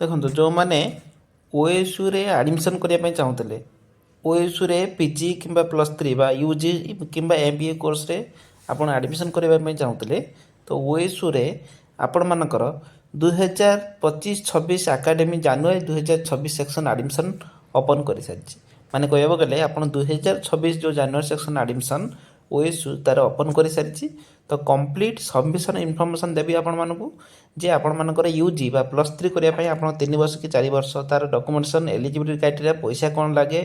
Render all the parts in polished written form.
ଦେଖନ୍ତୁ ଯେଉଁମାନେ ଓଏସ୍ୟୁରେ ଆଡ଼ମିସନ୍ କରିବା ପାଇଁ ଚାହୁଁଥିଲେ, ଓଏସ୍ୟୁରେ ପିଜି କିମ୍ବା ପ୍ଲସ୍ ଥ୍ରୀ ବା ୟୁଜି କିମ୍ବା MBA କୋର୍ସରେ ଆପଣ ଆଡ଼ମିସନ୍ କରିବା ପାଇଁ ଚାହୁଁଥିଲେ, ତ ଓଏସ୍ୟୁରେ ଆପଣମାନଙ୍କର 2025-26 ଆକାଡେମୀ ଜାନୁଆରୀ 2026 ସେକ୍ସନ୍ ଆଡ଼ମିସନ୍ ଓପନ୍ କରିସାରିଛି। ମାନେ କହିବାକୁ ଗଲେ ଆପଣ 2026 ଯେଉଁ ଜାନୁଆରୀ ସେକ୍ସନ୍ ଆଡ଼ମିସନ୍ ଓଏସ୍ୟୁ ତା'ର ଓପନ୍ କରିସାରିଛି। ତ କମ୍ପ୍ଲିଟ୍ ସବମିସନ୍ ଇନଫର୍ମେସନ୍ ଦେବି ଆପଣମାନଙ୍କୁ ଯେ ଆପଣମାନଙ୍କର ୟୁଜି ବା ପ୍ଲସ୍ ଥ୍ରୀ କରିବା ପାଇଁ ଆପଣ 3 ବର୍ଷ କି 4 ବର୍ଷ ତା'ର ଡକୁମେଣ୍ଟେସନ୍ ଏଲିଜିବିଲିଟି କ୍ରାଇଟେରିଆ ପଇସା କ'ଣ ଲାଗେ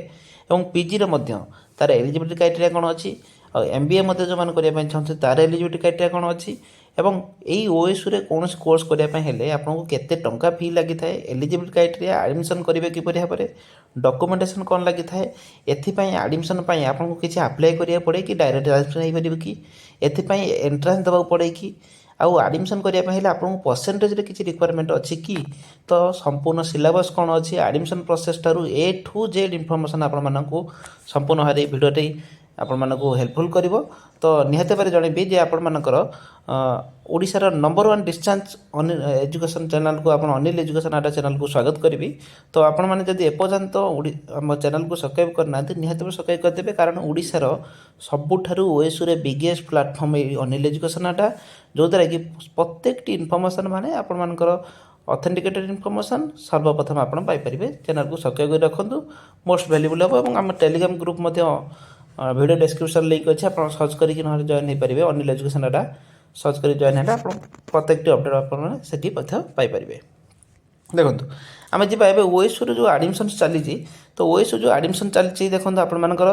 ଏବଂ ପିଜିର ମଧ୍ୟ ତା'ର ଏଲିଜିବିଲିଟି କ୍ରାଇଟେରିଆ କ'ଣ ଅଛି, ଆଉ MBA ମଧ୍ୟ ଯେଉଁମାନେ କରିବା ପାଇଁ ଚାହୁଁଛନ୍ତି ତା'ର ଏଲିଜିବିଲିଟି କ୍ରାଇଟେରିଆ କ'ଣ ଅଛି, ଏବଂ ଏଇ ଓଏସ୍ୟୁରେ କୌଣସି କୋର୍ସ କରିବା ପାଇଁ ହେଲେ ଆପଣଙ୍କୁ କେତେ ଟଙ୍କା ଫି ଲାଗିଥାଏ, ଏଲିଜିବିଲିଟି କ୍ରାଇଟେରିଆ ଆଡ଼ମିସନ୍ କରିବେ କିପରି ଭାବରେ, ଡକୁମେଣ୍ଟେସନ୍ କ'ଣ ଲାଗିଥାଏ, ଏଥିପାଇଁ ଆଡ଼ମିସନ୍ ପାଇଁ ଆପଣଙ୍କୁ କିଛି ଆପ୍ଲାଏ କରିବାକୁ ପଡ଼େ କି ଡାଇରେକ୍ଟ ଆଡ଼ମିସନ୍ ହେଇପାରିବ କି, ଏଥିପାଇଁ ଏଣ୍ଟ୍ରାନ୍ସ ଦେବାକୁ ପଡ଼େ କି, ଆଉ ଆଡ଼ମିସନ୍ କରିବା ପାଇଁ ହେଲେ ଆପଣଙ୍କୁ ପରସେଣ୍ଟେଜରେ କିଛି ରିକ୍ୱାରମେଣ୍ଟ ଅଛି କି, ତ ସମ୍ପୂର୍ଣ୍ଣ ସିଲାବସ୍ କ'ଣ ଅଛି, ଆଡ଼ମିସନ୍ ପ୍ରୋସେସ୍ ଠାରୁ A to Z ଇନଫର୍ମେସନ୍ ଆପଣମାନଙ୍କୁ ସମ୍ପୂର୍ଣ୍ଣ ଭାବରେ ଏହି ଭିଡ଼ିଓଟି ଆପଣମାନଙ୍କୁ ହେଲ୍ପଫୁଲ୍ କରିବ। ତ ନିହାତି ଭାବରେ ଜଣେଇବି ଯେ ଆପଣମାନଙ୍କର ଓଡ଼ିଶାର ନମ୍ବର 1 ଡିଷ୍ଟାନ୍ସ ଏଜୁକେସନ୍ ଚ୍ୟାନେଲକୁ ଆପଣ ଅନିଲ ଏଜୁକେସନ୍ ଆଡ୍ଡା ଚ୍ୟାନେଲକୁ ସ୍ୱାଗତ କରିବି। ତ ଆପଣମାନେ ଯଦି ଏପର୍ଯ୍ୟନ୍ତ ଆମ ଚ୍ୟାନେଲକୁ ସବସ୍କ୍ରାଇବ୍ କରିନାହାନ୍ତି ନିହାତି ଭାବରେ ସବସ୍କ୍ରାଇବ୍ କରିଦେବେ, କାରଣ ଓଡ଼ିଶାର ସବୁଠାରୁ ଓଏସ୍ୟୁରେ ବିଗେଷ୍ଟ ପ୍ଲାଟଫର୍ମ ଏଇ ଅନିଲ ଏଜୁକେସନ୍ ଆଡ୍ଡା, ଯେଉଁଦ୍ୱାରା କି ପ୍ରତ୍ୟେକଟି ଇନଫର୍ମେସନ୍ ମାନେ ଆପଣମାନଙ୍କର ଅଥେଣ୍ଟିକେଟେଡ୍ ଇନଫର୍ମେସନ୍ ସର୍ବପ୍ରଥମେ ଆପଣ ପାଇପାରିବେ। ଚ୍ୟାନେଲକୁ ସବସ୍କ୍ରାଇବ୍ କରି ରଖନ୍ତୁ, ମୋଷ୍ଟ ଭ୍ୟାଲୁଏବୁଲ୍ ହେବ। ଏବଂ ଆମ ଟେଲିଗ୍ରାମ ଗ୍ରୁପ୍ ମଧ୍ୟ ଭିଡ଼ିଓ ଡେସ୍କ୍ରିପସନ୍ ଲିଙ୍କ୍ ଅଛି, ଆପଣ ସର୍ଚ୍ଚ କରିକି ନହେଲେ ଜଏନ୍ ହୋଇପାରିବେ। ଅନିଲ ଏଜୁକେସନ୍ ଆଡ୍ଡା ସର୍ଚ୍ଚ କରି ଜଏନ୍ ହେଲେ ଆପଣ ପ୍ରତ୍ୟେକଟି ଅପଡ଼େଟ୍ ଆପଣମାନେ ସେଠି ମଧ୍ୟ ପାଇପାରିବେ। ଦେଖନ୍ତୁ ଆମେ ଯିବା ଏବେ ଓଏସ୍ୟୁର ଯେଉଁ ଆଡ଼ମିସନ୍ ଚାଲିଛି, ତ ଓଏସ୍ୟୁ ଯେଉଁ ଆଡ଼ମିସନ୍ ଚାଲିଛି ଦେଖନ୍ତୁ ଆପଣମାନଙ୍କର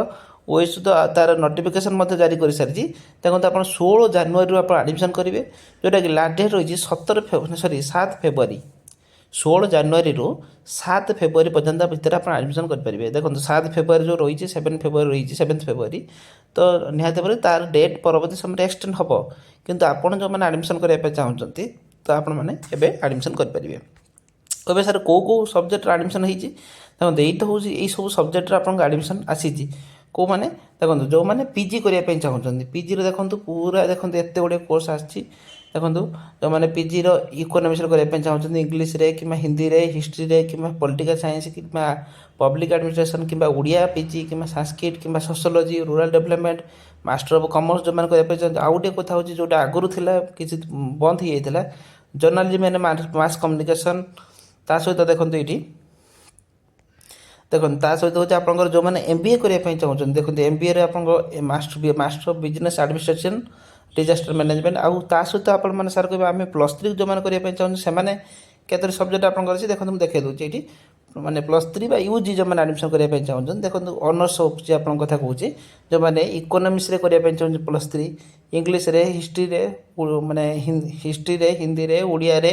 ଓଏସ୍ୟୁ ତ ତା'ର ନୋଟିଫିକେସନ୍ ମଧ୍ୟ ଜାରି କରିସାରିଛି। ଦେଖନ୍ତୁ ଆପଣ 16 ଜାନୁଆରୀରୁ ଆପଣ ଆଡ଼ମିସନ୍ କରିବେ, ଯେଉଁଟାକି ଲାଷ୍ଟ ଡେଟ୍ ରହିଛି 7 ଫେବୃଆରୀ। 16 ଜାନୁଆରୀରୁ 7 ଫେବୃଆରୀ ପର୍ଯ୍ୟନ୍ତ ଭିତରେ ଆପଣ ଆଡ଼ମିସନ୍ କରିପାରିବେ। ଦେଖନ୍ତୁ 7 ଫେବୃଆରୀ ଯେଉଁ ରହିଛି 7 ଫେବୃଆରୀ ରହିଛି 7 ଫେବୃଆରୀ, ତ ନିହାତି ଭାବରେ ତା'ର ଡେଟ୍ ପରବର୍ତ୍ତୀ ସମୟରେ ଏକ୍ସଟେଣ୍ଡ ହେବ, କିନ୍ତୁ ଆପଣ ଯେଉଁମାନେ ଆଡ଼ମିସନ୍ କରିବା ପାଇଁ ଚାହୁଁଛନ୍ତି ତ ଆପଣମାନେ ଏବେ ଆଡ଼ମିସନ୍ କରିପାରିବେ। ଏବେ ସାର୍ କେଉଁ ସବଜେକ୍ଟରେ ଆଡ଼ମିସନ୍ ହେଇଛି, ଦେଖନ୍ତୁ ଏଇ ତ ହେଉଛି ଏଇସବୁ ସବଜେକ୍ଟରେ ଆପଣଙ୍କ ଆଡ଼ମିସନ୍ ଆସିଛି। କେଉଁମାନେ ଦେଖନ୍ତୁ ଯେଉଁମାନେ ପିଜି କରିବା ପାଇଁ ଚାହୁଁଛନ୍ତି, ପିଜିରେ ଦେଖନ୍ତୁ ପୁରା ଦେଖନ୍ତୁ ଏତେ ଗୁଡ଼ିଏ କୋର୍ସ ଆସିଛି। ଦେଖନ୍ତୁ ଯେଉଁମାନେ ପିଜିର ଇକୋନୋମିକ୍ସରେ କରିବା ପାଇଁ ଚାହୁଁଛନ୍ତି, ଇଂଲିଶରେ କିମ୍ବା ହିନ୍ଦୀରେ, ହିଷ୍ଟ୍ରିରେ କିମ୍ବା ପଲିଟିକାଲ୍ ସାଇନ୍ସ କିମ୍ବା ପବ୍ଲିକ୍ ଆଡ଼ମିନିଷ୍ଟ୍ରେସନ୍ କିମ୍ବା ଓଡ଼ିଆ ପିଜି କିମ୍ବା ସାଂସ୍କ୍ରିଟ୍ କିମ୍ବା sociology, rural development, master of commerce ଯେଉଁମାନେ କରିବା ପାଇଁ ଚାହୁଁଛନ୍ତି। ଆଉ ଗୋଟିଏ କଥା ହେଉଛି ଯେଉଁଟା ଆଗରୁ ଥିଲା କିଛି ବନ୍ଦ ହେଇଯାଇଥିଲା, ଜର୍ଣ୍ଣାଲିଜିମ୍ ଆଣ୍ଡ ମାସ୍ କମ୍ୟୁନିକେସନ୍। ତା ସହିତ ଦେଖନ୍ତୁ ଏଇଠି ଦେଖନ୍ତୁ ତା ସହିତ ହେଉଛି ଆପଣଙ୍କର ଯେଉଁମାନେ MBA କରିବା ପାଇଁ ଚାହୁଁଛନ୍ତି, ଦେଖନ୍ତୁ MBAରେ ଆପଣଙ୍କର master of business administration, disaster management. ଆଉ ତା ସହିତ ଆପଣମାନେ ସାର୍ କହିବେ ଆମେ ପ୍ଲସ୍ ଥ୍ରୀ ଯେଉଁମାନେ କରିବା ପାଇଁ ଚାହୁଁଛନ୍ତି ସେମାନେ କେତୋଟି ସବଜେକ୍ଟ ଆପଣଙ୍କର ଅଛି, ଦେଖନ୍ତୁ ମୁଁ ଦେଖାଇ ଦେଉଛି ଏଇଠି। ମାନେ ପ୍ଲସ୍ ଥ୍ରୀ ବା ୟୁଜି ଯେଉଁମାନେ ଆଡ଼ମିସନ୍ କରିବା ପାଇଁ ଚାହୁଁଛନ୍ତି, ଦେଖନ୍ତୁ ଅନର୍ସ ହେଉଛି ଆପଣଙ୍କ କଥା କହୁଛି, ଯେଉଁମାନେ ଇକୋନୋମିକ୍ସରେ କରିବା ପାଇଁ ଚାହୁଁଛନ୍ତି ପ୍ଲସ୍ ଥ୍ରୀ, ଇଂଲିଶରେ, ହିଷ୍ଟ୍ରିରେ, ମାନେ ହିଷ୍ଟ୍ରିରେ, ହିନ୍ଦୀରେ, ଓଡ଼ିଆରେ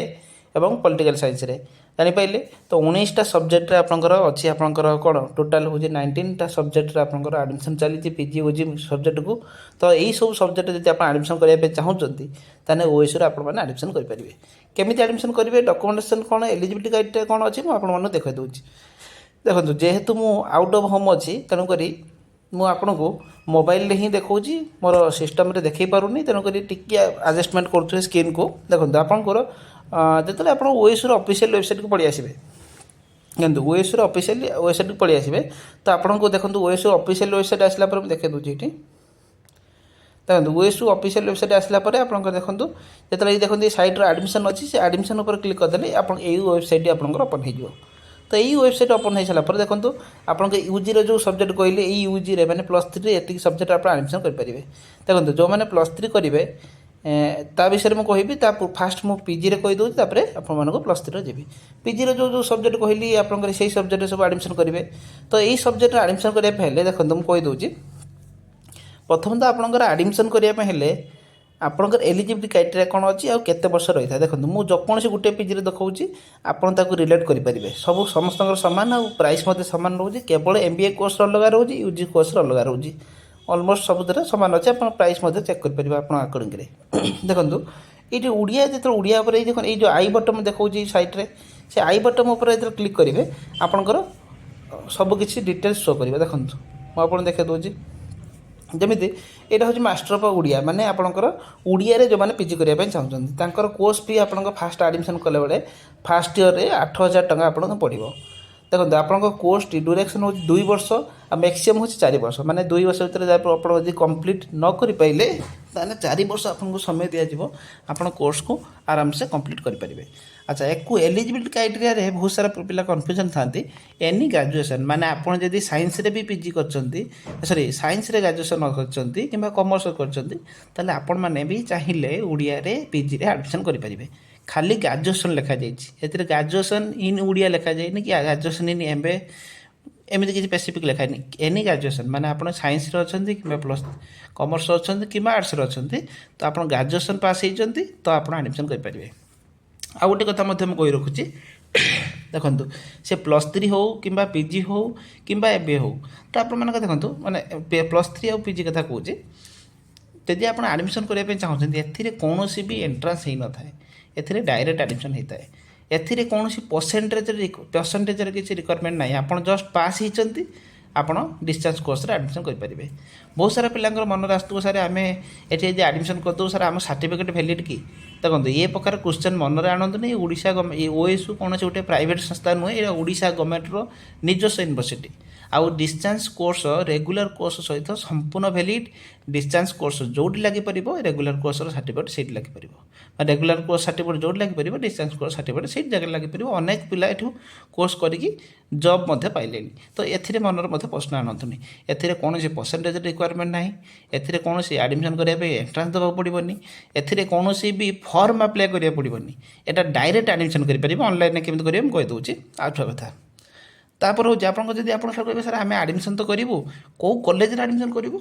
ଏବଂ ପଲିଟିକାଲ୍ ସାଇନ୍ସରେ ଜାଣିପାରିଲେ। ତ 19ଟା ସବଜେକ୍ଟରେ ଆପଣଙ୍କର ଅଛି, ଆପଣଙ୍କର କ'ଣ ଟୋଟାଲ୍ ହେଉଛି 19ଟା ସବଜେକ୍ଟରେ ଆପଣଙ୍କର ଆଡ଼ମିସନ୍ ଚାଲିଛି ପିଜି ୟୁଜି ସବଜେକ୍ଟକୁ। ତ ଏଇସବୁ ସବଜେକ୍ଟ ଯଦି ଆପଣ ଆଡ଼ମିସନ୍ କରିବା ପାଇଁ ଚାହୁଁଛନ୍ତି ତାହେଲେ ଓଏସ୍ୟୁରେ ଆପଣମାନେ ଆଡ଼ମିସନ୍ କରିପାରିବେ। କେମିତି ଆଡ଼ମିସନ୍ କରିବେ, ଡକୁମେଣ୍ଟେସନ୍ କ'ଣ, ଏଲିଜିବିଲିଟି କ୍ରାଇଟେରିଆ କ'ଣ ଅଛି, ମୁଁ ଆପଣମାନଙ୍କୁ ଦେଖାଇ ଦେଉଛି। ଦେଖନ୍ତୁ ଯେହେତୁ ମୁଁ ଆଉଟ୍ ଅଫ୍ ହୋମ୍ ଅଛି, ତେଣୁକରି ମୁଁ ଆପଣଙ୍କୁ ମୋବାଇଲରେ ହିଁ ଦେଖାଉଛି, ମୋର ସିଷ୍ଟମ୍ରେ ଦେଖାଇ ପାରୁନି, ତେଣୁକରି ଟିକିଏ ଆଡ଼ଜଷ୍ଟମେଣ୍ଟ କରୁଥିବେ ସ୍କ୍ରିନ୍କୁ। ଦେଖନ୍ତୁ ଆପଣଙ୍କର ଯେତେବେଳେ ଆପଣ ଓଏସ୍ୟୁର ଅଫିସିଆଲ୍ ୱେବସାଇଟ୍କୁ ପଳେଇ ଆସିବେ, ଦେଖନ୍ତୁ ଓଏସ୍ୟୁର ଅଫିସିଆଲ୍ ୱେବସାଇଟ୍କୁ ପଳେଇ ଆସିବେ, ତ ଆପଣଙ୍କୁ ଦେଖନ୍ତୁ ଓଏସ୍ୟୁ ଅଫିସିଆଲ୍ ୱେବସାଇଟ୍ ଆସିଲା ପରେ ମୁଁ ଦେଖାଇ ଦେଉଛି ଏଇଠି। ଦେଖନ୍ତୁ ଓଏସ୍ୟୁ ଅଫିସିଆଲ୍ ୱେବସାଇଟ୍ ଆସିଲା ପରେ ଆପଣଙ୍କର ଦେଖନ୍ତୁ ଯେତେବେଳେ ଏଇ ଦେଖନ୍ତୁ ଏଇ ସାଇଟ୍ର ଆଡ଼ମିସନ୍ ଅଛି, ସେ ଆଡ଼ମିସନ୍ ଉପରେ କ୍ଲିକ୍ କରିଦେଲେ ଆପଣ ଏଇ ୱେବସାଇଟ୍ ଆପଣଙ୍କର ଓପନ୍ ହେଇଯିବ। ତ ଏଇ ୱେବସାଇଟ୍ ଓପନ୍ ହେଇସାରିଲା ପରେ ଦେଖନ୍ତୁ ଆପଣଙ୍କ ୟୁଜିର ଯେଉଁ ସବଜେକ୍ଟ କହିଲେ, ଏଇ ୟୁଜିରେ ମାନେ ପ୍ଲସ୍ ଥ୍ରୀରେ ଏତିକି ସବଜେକ୍ଟ ଆପଣ ଆଡ଼ମିସନ୍ କରିପାରିବେ। ଦେଖନ୍ତୁ ଯେଉଁମାନେ ପ୍ଲସ୍ ଥ୍ରୀ କରିବେ ତା ବିଷୟରେ ମୁଁ କହିବି, ତା ଫାଷ୍ଟ ମୁଁ ପିଜିରେ କହିଦେଉଛି, ତାପରେ ଆପଣମାନଙ୍କୁ ପ୍ଲସ୍ ଥ୍ରୀରେ ଯିବି। ପିଜିର ଯେଉଁ ସବଜେକ୍ଟ କହିଲି ଆପଣଙ୍କର ସେଇ ସବଜେକ୍ଟରେ ସବୁ ଆଡ଼ମିସନ୍ କରିବେ। ତ ଏଇ ସବଜେକ୍ଟରେ ଆଡ଼ମିସନ୍ କରିବା ପାଇଁ ହେଲେ ଦେଖନ୍ତୁ ମୁଁ କହିଦେଉଛି, ପ୍ରଥମେ ତ ଆପଣଙ୍କର ଆଡ଼ମିସନ୍ କରିବା ପାଇଁ ହେଲେ ଆପଣଙ୍କର ଏଲିଜିବିଲିଟି କ୍ରାଇଟେରିଆ କ'ଣ ଅଛି ଆଉ କେତେ ବର୍ଷ ରହିଥାଏ। ଦେଖନ୍ତୁ ମୁଁ ଯେକୌଣସି ଗୋଟେ ପିଜିରେ ଦେଖାଉଛି, ଆପଣ ତାକୁ ରିଲେଟ୍ କରିପାରିବେ, ସବୁ ସମସ୍ତଙ୍କର ସମାନ ଆଉ ପ୍ରାଇସ୍ ମଧ୍ୟ ସମାନ ରହୁଛି। କେବଳ MBA କୋର୍ସର ଅଲଗା ରହୁଛି, ୟୁଜି କୋର୍ସର ଅଲଗା ରହୁଛି। ଅଲମୋଷ୍ଟ ସବୁଥିରେ ସମାନ ଅଛି, ଆପଣ ପ୍ରାଇସ୍ ମଧ୍ୟ ଚେକ୍ କରିପାରିବେ ଆପଣ ଆକର୍ଡ଼ିଂରେ। ଦେଖନ୍ତୁ ଏଇଠି ଓଡ଼ିଆ, ଯେତେବେଳେ ଓଡ଼ିଆ ଉପରେ ଏଇ ଦେଖନ୍ତୁ ଏଇ ଯେଉଁ ଆଇ ବଟମ୍ ଦେଖାଉଛି ଏଇ ସାଇଟ୍ରେ, ସେ ଆଇ ବଟମ୍ ଉପରେ ଯେତେବେଳେ କ୍ଲିକ୍ କରିବେ ଆପଣଙ୍କର ସବୁକିଛି ଡିଟେଲ୍ସ ଶୋ କରିବ। ଦେଖନ୍ତୁ ମୁଁ ଆପଣଙ୍କୁ ଦେଖାଇ ଦେଉଛି, ଯେମିତି ଏଇଟା ହେଉଛି ମାଷ୍ଟର ଅଫ୍ ଓଡ଼ିଆ, ମାନେ ଆପଣଙ୍କର ଓଡ଼ିଆରେ ଯେଉଁମାନେ ପିଜି କରିବା ପାଇଁ ଚାହୁଁଛନ୍ତି ତାଙ୍କର କୋର୍ସ ଫି ଆପଣଙ୍କ ଫାଷ୍ଟ ଆଡ଼ମିସନ୍ କଲାବେଳେ ଫାଷ୍ଟ ଇୟର୍ରେ 8,000 ଟଙ୍କା ଆପଣଙ୍କୁ ପଡ଼ିବ। ଦେଖନ୍ତୁ ଆପଣଙ୍କ କୋର୍ସଟି ଡ୍ୟୁରେକ୍ସନ୍ ହେଉଛି 2 ବର୍ଷ ଆଉ ମ୍ୟାକ୍ସିମମ୍ ହେଉଛି 4 ବର୍ଷ, ମାନେ 2 ବର୍ଷ ଭିତରେ ଆପଣ ଯଦି କମ୍ପ୍ଲିଟ୍ ନ କରିପାରିଲେ ତାହେଲେ 4 ବର୍ଷ ଆପଣଙ୍କୁ ସମୟ ଦିଆଯିବ ଆପଣ କୋର୍ସକୁ ଆରାମସେ କମ୍ପ୍ଲିଟ୍ କରିପାରିବେ। ଆଚ୍ଛା, ୟାକୁ ଏଲିଜିବିଲିଟି କ୍ରାଇଟେରିଆରେ ବହୁତ ସାରା ପିଲା କନଫ୍ୟୁଜନ୍ ଥାନ୍ତି। ଏନି ଗ୍ରାଜୁଏସନ୍, ମାନେ ଆପଣ ଯଦି ସାଇନ୍ସରେ ବି ପିଜି କରିଛନ୍ତି, ସରି ସାଇନ୍ସରେ ଗ୍ରାଜୁଏସନ୍ କରିଛନ୍ତି କିମ୍ବା କମର୍ସ କରିଛନ୍ତି, ତାହେଲେ ଆପଣମାନେ ବି ଚାହିଁଲେ ଓଡ଼ିଆରେ ପିଜିରେ ଆଡ଼ମିସନ୍ କରିପାରିବେ। ଖାଲି ଗ୍ରାଜୁଏସନ୍ ଲେଖାଯାଇଛି, ଏଥିରେ ଗ୍ରାଜୁଏସନ୍ ଇନ୍ ଓଡ଼ିଆ ଲେଖାଯାଇନି କି ଗ୍ରାଜୁଏସନ୍ ଇନ୍ MA ଏମିତି କିଛି ସ୍ପେସିଫିକ୍ ଲେଖାନି। ଏନି ଗ୍ରାଜୁଏସନ୍, ମାନେ ଆପଣ ସାଇନ୍ସରେ ଅଛନ୍ତି କିମ୍ବା ପ୍ଲସ୍ କମର୍ସ ଅଛନ୍ତି କିମ୍ବା ଆର୍ଟ୍ସରେ ଅଛନ୍ତି, ତ ଆପଣ ଗ୍ରାଜୁଏସନ୍ ପାସ୍ ହେଇଛନ୍ତି ତ ଆପଣ ଆଡ଼ମିସନ୍ କରିପାରିବେ। ଆଉ ଗୋଟେ କଥା ମଧ୍ୟ ମୁଁ କହି ରଖୁଛି, ଦେଖନ୍ତୁ ସେ +3 ହେଉ କିମ୍ବା ପିଜି ହେଉ କିମ୍ବା MBA ହେଉ, ତ ଆପଣମାନଙ୍କ ଦେଖନ୍ତୁ ମାନେ +3 ଆଉ ପିଜି କଥା କହୁଛି, ଯଦି ଆପଣ ଆଡ଼ମିସନ୍ କରିବା ପାଇଁ ଚାହୁଁଛନ୍ତି ଏଥିରେ କୌଣସି ବି ଏଣ୍ଟ୍ରାନ୍ସ ହେଇନଥାଏ, ଏଥିରେ ଡାଇରେକ୍ଟ ଆଡ଼ମିସନ୍ ହେଇଥାଏ। ଏଥିରେ କୌଣସି ପରସେଣ୍ଟେଜରେ କିଛି ରିକ୍ୱାରମେଣ୍ଟ ନାହିଁ, ଆପଣ ଜଷ୍ଟ ପାସ୍ ହେଇଛନ୍ତି ଆପଣ ଡିଷ୍ଟାନ୍ସ କୋର୍ସରେ ଆଡ଼ମିସନ୍ କରିପାରିବେ। ବହୁତ ସାରା ପିଲାଙ୍କର ମନରେ ଆସୁଥିବ, ସାର୍ ଆମେ ଏଠି ଯଦି ଆଡ଼ମିସନ୍ କରିଦେବୁ ସାର୍ ଆମ ସାର୍ଟିଫିକେଟ୍ ଭ୍ୟାଲିଡ୍ କି? ଦେଖନ୍ତୁ ଏ ପ୍ରକାର କ୍ୱେଶ୍ଚନ୍ ମନରେ ଆଣନ୍ତୁନି। ଓଡ଼ିଶା ଗଭର୍ଣ୍ଣମେଣ୍ଟ OSU କୌଣସି ଗୋଟେ ପ୍ରାଇଭେଟ୍ ସଂସ୍ଥା ନୁହେଁ, ଏଇଟା ଓଡ଼ିଶା ଗଭର୍ଣ୍ଣମେଣ୍ଟର ନିଜସ୍ୱ ୟୁନିଭର୍ସିଟି। ଆଉ ଡିଷ୍ଟାନ୍ସ କୋର୍ସ ରେଗୁଲାର କୋର୍ସ ସହିତ ସମ୍ପୂର୍ଣ୍ଣ ଭ୍ୟାଲିଡ୍। ଡିଷ୍ଟାନ୍ସ କୋର୍ସ ଯେଉଁଠି ଲାଗିପାରିବ ରେଗୁଲାର କୋର୍ସର ସାର୍ଟିଫିକେଟ୍ ସେଇଠି ଲାଗିପାରିବ, ରେଗୁଲାର କୋର୍ସ ସାର୍ଟିଫିକେଟ୍ ଯେଉଁଠି ଲାଗିପାରିବ ଡିଷ୍ଟାନ୍ସ କୋର୍ସ ସାର୍ଟିଫିକେଟ୍ ସେଇଠି ଜାଗାରେ ଲାଗିପାରିବ। ଅନେକ ପିଲା ଏଠୁ କୋର୍ସ କରିକି ଜବ୍ ମଧ୍ୟ ପାଇଲେଣି। ତ ଏଥିରେ ମନରେ ମଧ୍ୟ ପ୍ରଶ୍ନ ଆଣନ୍ତୁନି, ଏଥିରେ କୌଣସି ପରସେଣ୍ଟେଜ୍ ରିକ୍ୱାରମେଣ୍ଟ ନାହିଁ, ଏଥିରେ କୌଣସି ଆଡ଼ମିସନ୍ କରିବା ପାଇଁ ଏଣ୍ଟ୍ରାନ୍ସ ଦେବାକୁ ପଡ଼ିବନି, ଏଥିରେ କୌଣସି ବି ଫର୍ମ ଆପ୍ଲାଏ କରିବାକୁ ପଡ଼ିବନି। ଏଇଟା ଡାଇରେକ୍ଟ ଆଡ଼ମିସନ୍ କରିପାରିବେ। ଅନଲାଇନ୍ରେ କେମିତି କରିବେ ମୁଁ କହିଦେଉଛି। ଆଉ ଛୁଆ କଥା ତାପରେ ହେଉଛି ଆପଣଙ୍କ ଯଦି ଆପଣ କହିବେ ସାର୍ ଆମେ ଆଡ଼ମିସନ୍ ତ କରିବୁ, କେଉଁ କଲେଜରେ ଆଡ଼ମିସନ୍ କରିବୁ,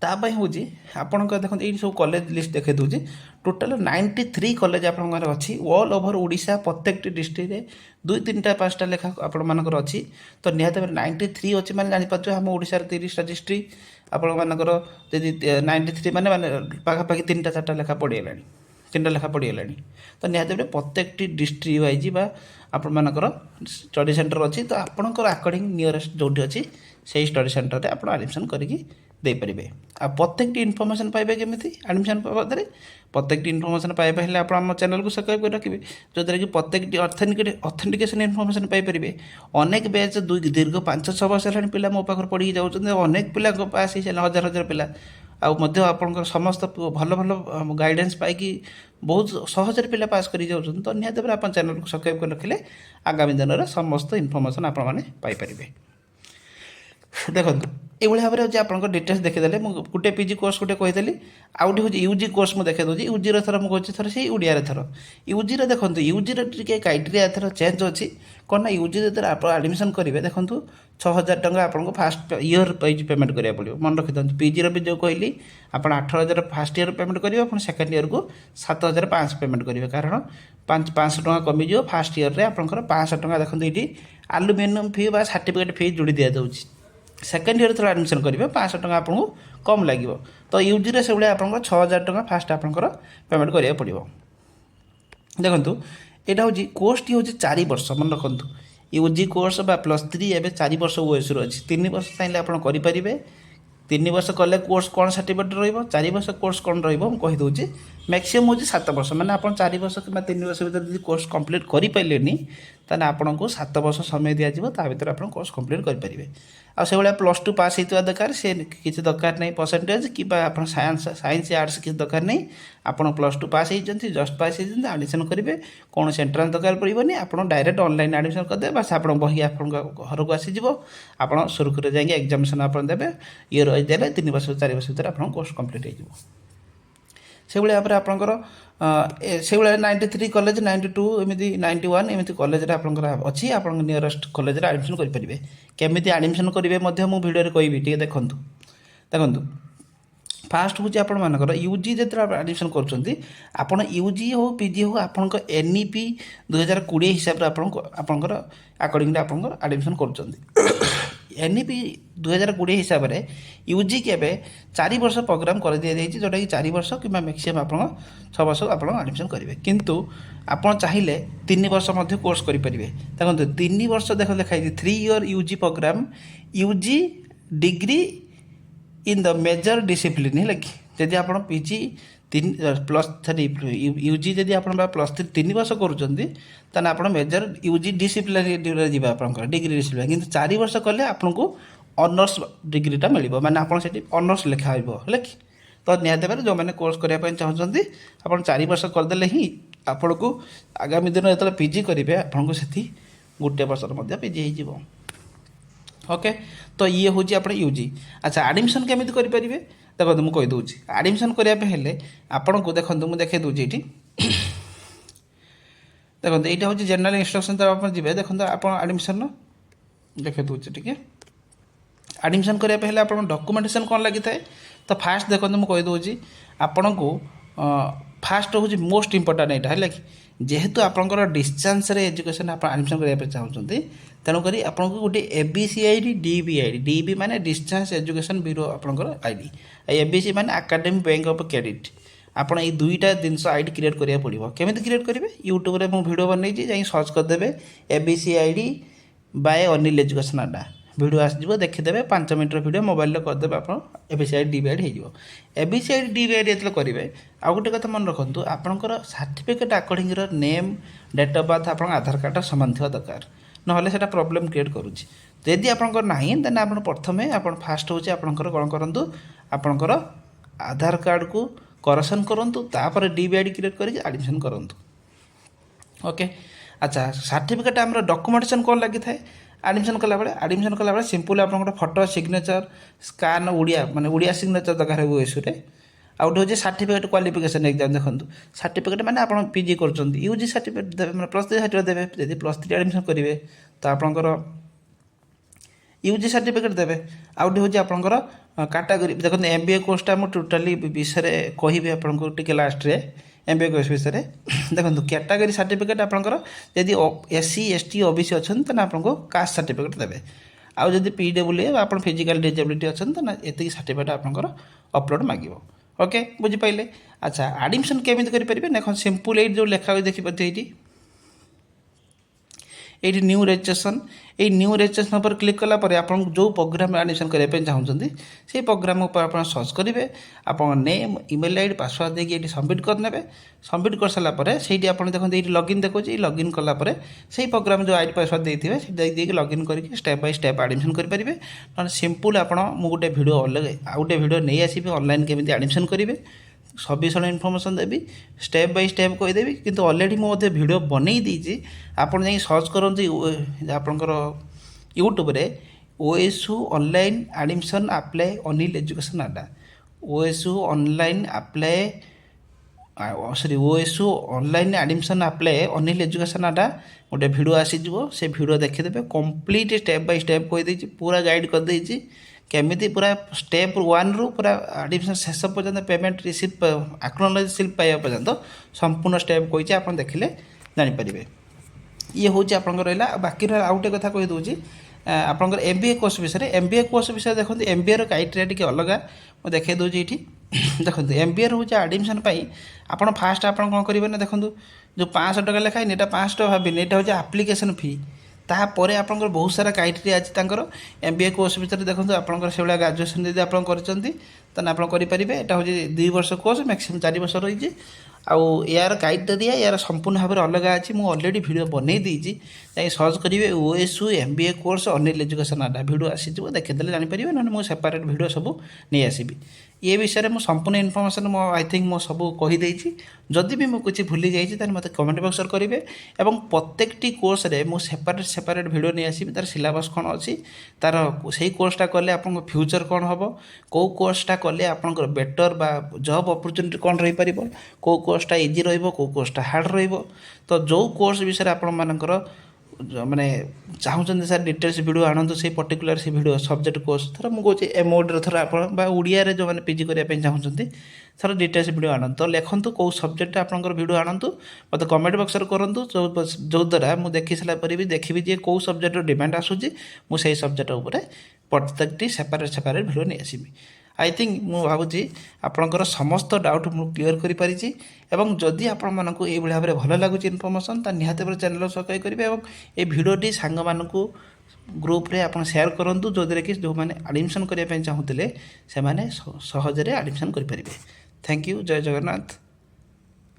ତା ପାଇଁ ହେଉଛି ଆପଣଙ୍କ ଦେଖନ୍ତୁ ଏଇଠି ସବୁ କଲେଜ ଲିଷ୍ଟ ଦେଖାଇ ଦେଉଛି। ଟୋଟାଲ୍ 93 କଲେଜ ଆପଣଙ୍କର ଅଛି ଅଲ୍ ଓଭର୍ ଓଡ଼ିଶା। ପ୍ରତ୍ୟେକଟି ଡିଷ୍ଟ୍ରିକ୍ଟରେ 2-3-5ଟା ଲେଖା ଆପଣମାନଙ୍କର ଅଛି। ତ ନିହାତି ଭାବରେ 93 ଅଛି ମାନେ ଜାଣିପାରୁଥିବେ ଆମ ଓଡ଼ିଶାର 30ଟା ଡିଷ୍ଟ୍ରିକ୍ଟ ଆପଣମାନଙ୍କର ଯଦି 93 ମାନେ ପାଖାପାଖି 3-4ଟା ଲେଖା ପଡ଼ିଗଲାଣି, 3ଟା ଲେଖା ପଡ଼ିଗଲାଣି। ତ ନିହାତି ଭାବରେ ପ୍ରତ୍ୟେକଟି ଡିଷ୍ଟ୍ରିକ୍ଟ ୱାଇଜ୍ ବା ଆପଣମାନଙ୍କର ଷ୍ଟଡ଼ି ସେଣ୍ଟର ଅଛି। ତ ଆପଣଙ୍କର ଆକର୍ଡ଼ିଂ ନିୟରେଷ୍ଟ ଯେଉଁଠି ଅଛି ସେଇ ଷ୍ଟଡ଼ି ସେଣ୍ଟରରେ ଆପଣ ଆଡ଼ମିସନ୍ କରିକି ଦେଇପାରିବେ। ଆଉ ପ୍ରତ୍ୟେକଟି ଇନଫର୍ମେସନ୍ ପାଇବେ କେମିତି ଆଡ଼ମିସନ୍ ବାବଦରେ? ପ୍ରତ୍ୟେକଟି ଇନଫର୍ମେସନ୍ ପାଇବା ହେଲେ ଆପଣ ଆମ ଚ୍ୟାନେଲକୁ ସବସ୍କ୍ରାଇବ୍ କରି ରଖିବେ, ଯେଉଁଥିରେ କି ପ୍ରତ୍ୟେକଟି ଅଥେଣ୍ଟିକେସନ୍ ଇନଫର୍ମେସନ୍ ପାଇପାରିବେ। ଅନେକ ବ୍ୟାଚ୍ ଦୀର୍ଘ 5-6 ବର୍ଷ ହେଲାଣି ପିଲା ମୋ ପାଖରୁ ପଢ଼ିକି ଯାଉଛନ୍ତି, ଅନେକ ପିଲାଙ୍କ ପାସ୍ ହେଇସାରିଲା, ହଜାର ପିଲା। ଆଉ ମଧ୍ୟ ଆପଣଙ୍କର ସମସ୍ତ ଭଲ ଗାଇଡ଼ାନ୍ସ ପାଇକି ବହୁତ ସହଜରେ ପିଲା ପାସ୍ କରି ଯାଉଛନ୍ତି। ତ ନିହାତି ଭାବରେ ଆପଣ ଚ୍ୟାନେଲକୁ ସବସ୍କ୍ରାଇବ୍ କରି ରଖିଲେ ଆଗାମୀ ଦିନରେ ସମସ୍ତ ଇନଫର୍ମେସନ୍ ଆପଣମାନେ ପାଇପାରିବେ। ଦେଖନ୍ତୁ ଏଇଭଳି ଭାବରେ ହେଉଛି ଆପଣଙ୍କ ଡିଟେଲ୍ସ ଦେଖିଦେଲେ। ମୁଁ ଗୋଟେ ପିଜି କୋର୍ସ ଗୋଟେ କହିଦେଲି, ଆଉ ଗୋଟେ ହେଉଛି ୟୁଜି କୋର୍ସ ମୁଁ ଦେଖାଇ ଦେଉଛି। ୟୁଜିର ଥର ମୁଁ କହୁଛି ଥର ସେଇ ଓଡ଼ିଆରେ ଥର। ୟୁଜିର ଦେଖନ୍ତୁ, ୟୁଜିର ଟିକେ କ୍ରାଇଟେରିଆ ଏଥର ଚେଞ୍ଜ ଅଛି। କ'ଣ ନା ୟୁଜି ଯେତେବେଳେ ଆପଣ ଆଡ଼ମିସନ୍ କରିବେ, ଦେଖନ୍ତୁ 6,000 ଟଙ୍କା ଆପଣଙ୍କୁ ଫାଷ୍ଟ ଇୟର୍ ୱାଇଜ୍ ପେମେଣ୍ଟ କରିବାକୁ ପଡ଼ିବ। ମନେ ରଖିଥାନ୍ତୁ, ପିଜିର ବି ଯେଉଁ କହିଲି ଆପଣ 18,000 ଫାଷ୍ଟ ଇୟର୍ ପେମେଣ୍ଟ କରିବେ, ଆପଣ ସେକେଣ୍ଡ ଇୟର୍କୁ 7,500 ପେମେଣ୍ଟ କରିବେ। କାରଣ 500 ଟଙ୍କା କମିଯିବ। ଫାଷ୍ଟ ଇୟର୍ରେ ଆପଣଙ୍କର 500 ଟଙ୍କା ଦେଖନ୍ତୁ ଏଇଠି ଆଲୁମିନିୟମ୍ ଫି ବା ସାର୍ଟିଫିକେଟ୍ ଫି ଯୋଡ଼ି ଦିଆଯାଉଛି। ସେକେଣ୍ଡ ଇୟର୍ ଯେତେବେଳେ ଆଡ଼ମିସନ୍ କରିବେ 500 ଟଙ୍କା ଆପଣଙ୍କୁ କମ୍ ଲାଗିବ। ତ ୟୁଜିରେ ସେଭଳିଆ ଆପଣଙ୍କର 6,000 ଟଙ୍କା ଫାଷ୍ଟ ଆପଣଙ୍କର ପେମେଣ୍ଟ କରିବାକୁ ପଡ଼ିବ। ଦେଖନ୍ତୁ ଏଇଟା ହେଉଛି କୋର୍ସଟି ହେଉଛି 4 ବର୍ଷ। ମନେ ରଖନ୍ତୁ, ୟୁଜି କୋର୍ସ ବା +3 ଏବେ 4 ବର୍ଷ OSUର ଅଛି। 3 ବର୍ଷ ଚାହିଁଲେ ଆପଣ କରିପାରିବେ। 3 ବର୍ଷ କଲେ କୋର୍ସ କ'ଣ ସାର୍ଟିଫିକେଟ୍ ରହିବ, 4 ବର୍ଷ କୋର୍ସ କ'ଣ ରହିବ ମୁଁ କହିଦେଉଛି। ମ୍ୟାକ୍ସିମମ୍ ହେଉଛି 7 ବର୍ଷ, ମାନେ ଆପଣ 4 ବର୍ଷ କିମ୍ବା 3 ବର୍ଷ ଭିତରେ ଯଦି କୋର୍ସ କମ୍ପ୍ଲିଟ୍ କରିପାରିଲେନି ତାହେଲେ ଆପଣଙ୍କୁ 7 ବର୍ଷ ସମୟ ଦିଆଯିବ, ତା ଭିତରେ ଆପଣ କୋର୍ସ କମ୍ପ୍ଲିଟ୍ କରିପାରିବେ। ଆଉ ସେଭଳିଆ +2 ପାସ୍ ହେଇଥିବା ଦରକାର, ସେ କିଛି ଦରକାର ନାହିଁ ପରସେଣ୍ଟେଜ୍ କିମ୍ବା ଆପଣ ସାଇନ୍ସ ଆର୍ଟ୍ସ କିଛି ଦରକାର ନାହିଁ। ଆପଣ +2 ପାସ୍ ହେଇଛନ୍ତି, ଜଷ୍ଟ ପାସ୍ ହେଇଛନ୍ତି, ଆଡ଼ମିସନ୍ କରିବେ। କୌଣସି ଏଣ୍ଟ୍ରାନ୍ସ ଦରକାର ପଡ଼ିବନି, ଆପଣ ଡାଇରେକ୍ଟ ଅନଲାଇନ୍ ଆଡ଼ମିସନ୍ କରିଦେବେ। ବାସ୍ ଆପଣ ବହି ଆପଣଙ୍କ ଘରକୁ ଆସିଯିବ, ଆପଣ ସୁରୁଖୁରୁରେ ଯାଇକି ଏକ୍ଜାମିନେସନ୍ ଆପଣ ଦେବେ। ଇୟର୍ ୱାଇଜ୍ ଦେଲେ 3 ବର୍ଷ 4 ବର୍ଷ ଭିତରେ ଆପଣଙ୍କ କୋର୍ସ କମ୍ପ୍ଲିଟ୍ ହେଇଯିବ। ସେଭଳିଆ ଭାବରେ ଆପଣଙ୍କର ସେଭଳିଆ 93 କଲେଜ, 92 ଏମିତି 91 ଏମିତି କଲେଜରେ ଆପଣଙ୍କର ଅଛି। ଆପଣଙ୍କ ନିୟରେଷ୍ଟ କଲେଜରେ ଆଡ଼ମିସନ୍ କରିପାରିବେ। କେମିତି ଆଡ଼ମିସନ୍ କରିବେ ମଧ୍ୟ ମୁଁ ଭିଡ଼ିଓରେ କହିବି, ଟିକେ ଦେଖନ୍ତୁ। ଫାଷ୍ଟ ହେଉଛି ଆପଣମାନଙ୍କର ୟୁଜି ଯେତେବେଳେ ଆଡ଼ମିସନ୍ କରୁଛନ୍ତି, ଆପଣ ୟୁଜି ହେଉ ପିଜି ହେଉ ଆପଣଙ୍କ NEP 2020 ହିସାବରେ ଆପଣଙ୍କର ଆକର୍ଡ଼ିଂଲି ଆପଣଙ୍କର ଆଡ଼ମିସନ୍ କରୁଛନ୍ତି। NEP 2020 ହିସାବରେ ୟୁଜି କେବେ 4 ବର୍ଷ ପ୍ରୋଗ୍ରାମ୍ କରିଦିଆଯାଇଛି, ଯେଉଁଟାକି 4 ବର୍ଷ କିମ୍ବା ମ୍ୟାକ୍ସିମମ୍ ଆପଣ 6 ବର୍ଷ ଆପଣ ଆଡ଼ମିସନ୍ କରିବେ। କିନ୍ତୁ ଆପଣ ଚାହିଁଲେ 3 ବର୍ଷ ମଧ୍ୟ କୋର୍ସ କରିପାରିବେ। ଦେଖନ୍ତୁ 3 ବର୍ଷ ଲେଖାଯାଇଛି 3 year UG programme, UG degree in the major discipline है कि जदि आप पीजी तीन प्लस थ्री यूजी जदि आप प्लस थ्री 3 वर्ष करुँच आप मेजर यूजी डिसिप्लिन जी आप डिग्री डिसिप्लिन कि 4 वर्ष कले आपको ऑनर्स डिग्रीटा मिल माने आप ऑनर्स लिखा है कि तो निहत भाव जो मैंने कोर्स करने चाहते आप 4 वर्ष करदे ही आपन को आगामी दिन जो पीजी करेंगे आपको से गोटे वर्ष पीजी हो ओके तो ये हूँ आप यूजी अच्छा एडमिशन केमी करेंगे देखो मुझे कहीदे एडमिशन करने आपन को देखो मुझे देखे दूसरी ये देखो यहाँ हूँ जनरल इंस्ट्रक्शन तो आप जी देखो आप एडमिशन देखे दूसरे टी एडमिशन करने आप डॉक्यूमेंटेशन कौन लगी था तो फास्ट देखो मुझे कहीदे आपन को फास्ट हूँ मोस्ट इंपोर्टाट यहाँ है कि जेहेतु आपंकर डिस्टेंस एजुकेशन आप एडमिशन करने चाहते तेणुक आपको गोटे एबीसी आईडी डीबी माने डिस्टेंस एजुकेशन ब्यूरो आपंकर आईडी एबीसी माने एकेडमिक बैंक ऑफ क्रेडिट आपड़ ये दुईटा जिनस आईडी क्रिएट करा पड़ो केमी क्रिएट करेंगे यूट्यूब में मुझे भिडियो बनई जाए सर्च करदे ABC ID by Anil education Adda video आसो देखीदे 5 मिनट भिडियो मोबाइल करदे आप एबीसी आईडी डीबी आईडी हो एबीसी आईडी डीबी आईडी जो करेंगे आउ गोटे कथा मन रखु आपंकर certificate according name date of birth आप आधार कार्ड सामान थोड़ा दरकार ना प्रॉब्लम क्रिएट करुँच यदि आपंकर ना देन आप प्रथम आप फास्ट हूँ आपंकर कौन करूँ आपंकर आधार कार्ड को करेक्शन करूँ तापर डीबी आईडी क्रिएट कर एडमिशन करूँ ओके अच्छा सर्टिफिकेट आम डॉक्यूमेंटेशन कौन लगी था एडमिशन कला सिंपल आप फोटो सिग्नेचर स्कान उड़िया माने उड़िया सिग्नेचर दरकार ओएसयू रे आउट हूँ सर्टिफिकेट क्वालिफिकेशन एग्जाम देखो सर्टिफिकेट माने आप पीजी कर यूजी सर्टिफिकेट देवे मैंने प्लस 3 सर्टिफिकेट देवे यदि प्लस 3 एडमिशन करेंगे तो आपंकर यूजी सर्टिफिकेट देवे आउट हूँ आपंकर कैटेगरी देखो एमबीए कोर्सटा मुझे टोटाली विषय कहि आपको टी लास्ट रे एमबीए कोर्स विषय देखो कैटेगरी सर्टिफिकेट आपंकर यदि एससी एसटी ओबीसी अच्छा तो आपको कास्ट सर्टिफिकेट देवे आउ जब पीडब्ल्यू आप फिजिकल डिजेबिलिटी अच्छा तो ना ये सर्टिफिकेट आपंकर अपलोड मांग ओके बुझीपारे अच्छा एडमिशन केमी करेंगे देख सिंपल ये जो लेखा हुई देखिए ये न्यू रजिस्ट्रेशन ये न्यू रजिस्ट्रेशन पर क्लिक कलापर आप जो प्रोग्राम एडमिशन करने चाहते से प्रोग्राम पर आप सर्च करेंगे आप नेम इमेल आईडी पासवर्ड देके ये सबमिट करने सबमिट कर सारापर से देखते ये लॉगिन देखिए लॉगिन कलापर से प्रोग्राम जो आईडी पासवर्ड देते से लॉगिन करके स्टेप बाय स्टेप एडमिशन करेंगे ना सिंपल आप गोटे भिडियो अलग आउ गोटे भिडियो नहीं आसबे ऑनलाइन केमी एडमिशन करेंगे सविशेष इनफर्मेशन देवी स्टेप बाय स्टेप कहीदेवी किंतु ऑलरेडी मुझे भिडियो बनई देती आपड़ जा सर्च करते आपंकर यूट्यूब रे OSU online admission apply Anil education Adda OSU online apply sorry OSU online admission apply Anil education Adda गोटे भिडियो आसीज से भिडियो देखीदे कंप्लीट स्टेप बाय स्टेप कहीदे पूरा गाइड करदे केमी पूरा स्टेप 1 रु पूरा एडमिशन शेष पर्यंत पेमेंट रिसीव एक्नोलेज स्लिप पाइबा पर्यंत संपूर्ण स्टेप कही आप देखिले जानीपारे ये हूँ आप रहा बाकी रहा आउ गोटे कथा कहीदे आपंकर एमबीए कोर्स विषय देखो एमबीए क्राइटेरिया टी अलग मुझे देखे दूसरी ये देखो एमबीए हूँ एडमिशन आप फास्ट आप कौन करेंगे ना देखो जो 500 टका लिखाई यहाँ 500 टका भावी यहाँ हूँ आप्लिकेसन फी तापर आप बहुत सारा क्राइटेरिया अच्छी एमबीए कोर्स भितर देखो आपंकर से ग्राजुएसन जब आप करेंगे यहाँ हूँ 2 वर्ष कोर्स मैक्सिमम 4 वर्ष रही आउ यार क्राइटेरिया यार संपूर्ण भाव में अलग अच्छी मुझे ऑलरेडी भिडियो बनई देती सर्च करेंगे OSU MBA course Anil education Adda video आसीज देखीदे जानीपारे ना मुझे सेपरेट भिडियो सब नहीं आसबि ये विषय में संपूर्ण इनफर्मेशन आई थिंक मो सब कहीदे जदि भी मुझे किसी भूली जाइए मत कमेंट बक्स करेंगे और प्रत्येकटी कोर्स रे मु सेपरेट भिडियो नहीं आसबि तार सिलेबस कौन अच्छी तार से कोर्सटा कले आप फ्यूचर कौन हम कौ कोर्सटा कले आप बेटर बा जॉब अपॉर्चुनिटी कौन रही पार कौ कोर्सटा इजी रही कोर्सटा हार्ड रही जो कोर्स विषय आपंकर माने चाहते सर डिटेल्स वीडियो आणतु से पर्टिकुलर से वीडियो सब्जेक्ट कोर्स थर मुझे एमोड थर आप ओडिया जो मैंने पीजी करने चाहते थर डिटेल्स वीडियो आणतु तो लिखतु कौ सब्जेक्ट आपंकर वीडियो आणतु मत कमेंट बक्स करूँ जो द्वारा मुझे देखी सारापर भी देखी जे कौ सब्जेक्ट डिमांड आसूँ मुझे सब्जेक्ट उपर प्रत्येकटी सेपरेट वीडियो नहीं आसबि आई थिंक मु भावुची आपणकर समस्त डाउट मु क्लीयर कर पारिछि एवं जदि आपण मानकु ए भाव में भल लगुच इनफर्मेशन ता निहाते चैनल सब्सक्राइब करेंगे और ये भिडियोटी सांग मानकु ଗ୍ରୁପ୍ରେ ଆପଣ ସେୟାର କରନ୍ତୁ ଯେଉଁଥିରେ କି ଯେଉଁମାନେ ଆଡ଼ମିସନ୍ କରିବା ପାଇଁ ଚାହୁଁଥିଲେ ସେମାନେ ସହଜରେ ଆଡ଼ମିସନ୍ କରିପାରିବେ। Thank you. ଜୟ ଜଗନ୍ନାଥ।